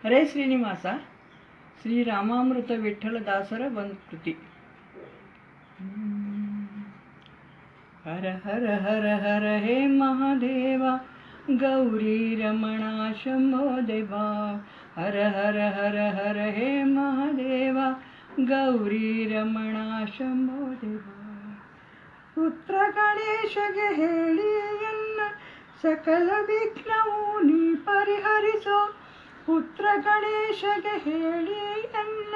ಹರೇ ಶ್ರೀನಿವಾಸ ಶ್ರೀರಾಮಾಮೃತ ವಿಠ್ಠಲದಾಸರ ಒಂದು ಕೃತಿ. ಹರ ಹರ ಹರ ಹರ ಹೇ ಮಹಾದೇವ ಗೌರಿ ರಮಣ ಶಂಭೋ ದೇವ. ಹರ ಹರ ಹರ ಹರ ಹೇ ಮಹಾದೇವ ಗೌರಿ ರಮಣ ಶಂಭೋ ದೇವ. ಪುತ್ರ ಗಣೇಶಗೆ ಹೇಳಿ ಎನ್ನ ಸಕಲ ವಿಘ್ನವು ನೀ ಪರಿಹರಿಸೋ. ಪುತ್ರ ಗಣೇಶಗೆ ಹೇಳಿ ಎನ್ನ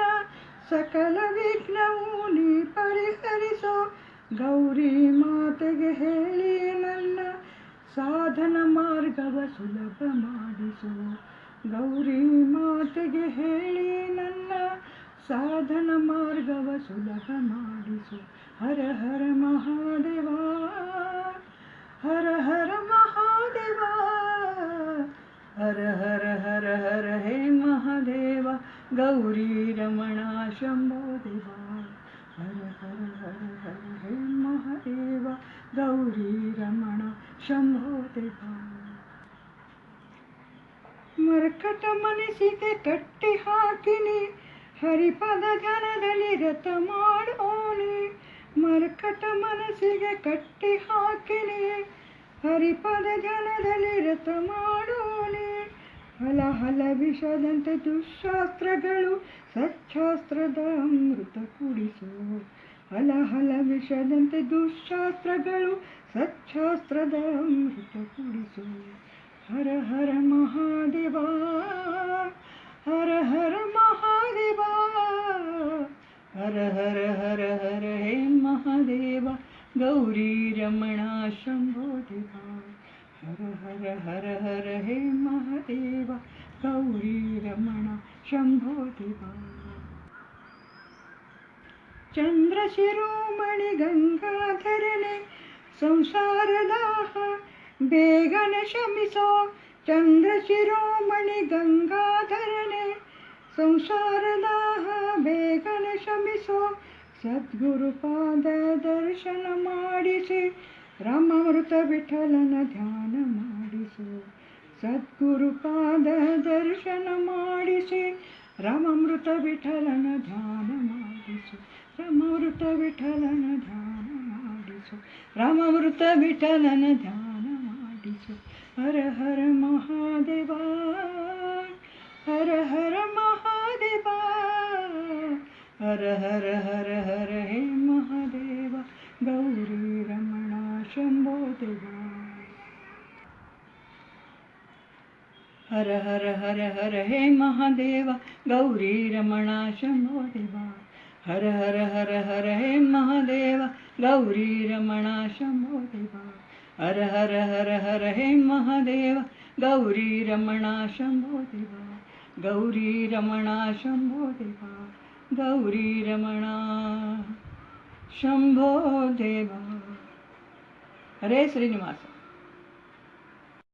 ಸಕಲ ವಿಘ್ನವು ನೀ ಪರಿಹರಿಸೋ. ಗೌರಿ ಮಾತೆಗೆ ಹೇಳಿ ನನ್ನ ಸಾಧನ ಮಾರ್ಗವ ಸುಲಭ ಮಾಡಿಸೋ. ಗೌರಿ ಮಾತೆಗೆ ಹೇಳಿ ನನ್ನ ಸಾಧನ ಮಾರ್ಗವ ಸುಲಭ ಮಾಡಿಸು. ಹರ ಹರ ಮಹಾದೇವ ಹರ ಹರ ಮಹಾದೇವ ಹರ ಹರ ಹರ ಹರ ಹೇ ಮಹಾದೇವ ಗೌರಿ ರಮಣ ಶಂಭೋ ದೇವ. ಹರ ಹರ ಹರ ಹರ ಹೇ ಮಹಾದೇವ ಗೌರಿ ರಮಣ ಶಂಭೋ ದೇವ. ಮರ್ಕಟ ಮನಸ್ಸಿಗೆ ಕಟ್ಟಿ ಹಾಕಿನಿ ಹರಿಪದ ಧ್ಯಾನದಲ್ಲಿ ರಥ ಮಾಡೋನಿ. ಮರ್ಕಟ ಮನಸ್ಸಿಗೆ ಕಟ್ಟಿ ಹಾಕಿನಿ ಹರಿಪದ ಧ್ಯಾನದಲ್ಲಿ ರಥ ಮಾಡೋನಿ. ಹಲ ಹಲ ವಿಷದಂತೆ ದುಶಾಸ್ತ್ರಗಳು ಸಚ್ಚಾಸ್ತ್ರದ ಅಮೃತ ಕುಡಿಸೋ. ಹಲ ಹಲ ವಿಷದಂತೆ ದುಶಾಸ್ತ್ರಗಳು ಸಚ್ಚಾಸ್ತ್ರದ ಅಮೃತ ಕುಡಿಸೋ. ಹರ ಹರ ಮಹಾದೇವ ಹರ ಹರ ಮಹಾದೇವ ಹರ ಹರ ಹರ ಹರ ಹೇ ಮಹಾದೇವ ಗೌರಿ ರಮಣ ಶಂಭೋ ದೇವ. ಹರ ಹರ ಹರ ಹರ ಹೇ ಮಹಾದೇವ ಗೌರಿ ರಮಣ ಶಂಭೋ ದೇವ. ಚಂದ್ರ ಶಿರೋಮಣಿ ಗಂಗಾಧರನೆ ಸಂಸಾರದಾಹ ಬೇಗನೆ ಶಮಿಸೋ. ಚಂದ್ರ ಶಿರೋಮಣಿ ಗಂಗಾಧರನೆ ಸಂಸಾರದಾಹ ಬೇಗನೆ ಶಮಿಸೋ. ಸದ್ಗುರುಪಾದ ದರ್ಶನ ಮಾಡಿಸಿ ರಾಮಾಮೃತ ವಿಠಲನ ಧ್ಯಾನ ಮಾಡಿಸು. ಸದ್ಗುರುಪಾದ ದರ್ಶನ ಮಾಡಿಸಿ ರಾಮಾಮೃತ ವಿಠಲನ ಧ್ಯಾನ ಮಾಡಿಸು. ರಾಮಾಮೃತ ವಿಠಲನ ಧ್ಯಾನ ಮಾಡಿಸು. ರಾಮಾಮೃತ ವಿಠಲನ ಧ್ಯಾನ ಮಾಡಿಸು. ಹರ ಹರ ಮಹಾದೇವ ಹರ ಹರ ಮಹಾದೇವ ಹರ ಹರ ಹರ ಹರ ಹೇ ಮಹಾದೇವ ಗೌರಿ ರಮಣ ಶಂಭೋ ದೇವ. ಹರ ಹರ ಹರ ಹರ ಹೇ ಮಹಾದೇವ ಗೌರಿ ರಮಣ ಶಂಭೋ ದೇವ. ಹರ ಹರ ಹರ ಹರ ಹೇ ಮಹಾದೇವ ಗೌರಿ ರಮಣ ಶಂಭೋ ದೇವ. ಹರ ಹರ ಹರ ಹರ ಹೇ ಮಹಾದೇವ ಗೌರಿ ರಮಣ ಶಂಭೋ ದೇವ. ಗೌರಿ ರಮಣ ಶಂಭೋ ದೇವ ಗೌರಿ ರಮಣ ಶಂಭೋ ದೇವ. ಹರೇ ಶ್ರೀನಿವಾಸ.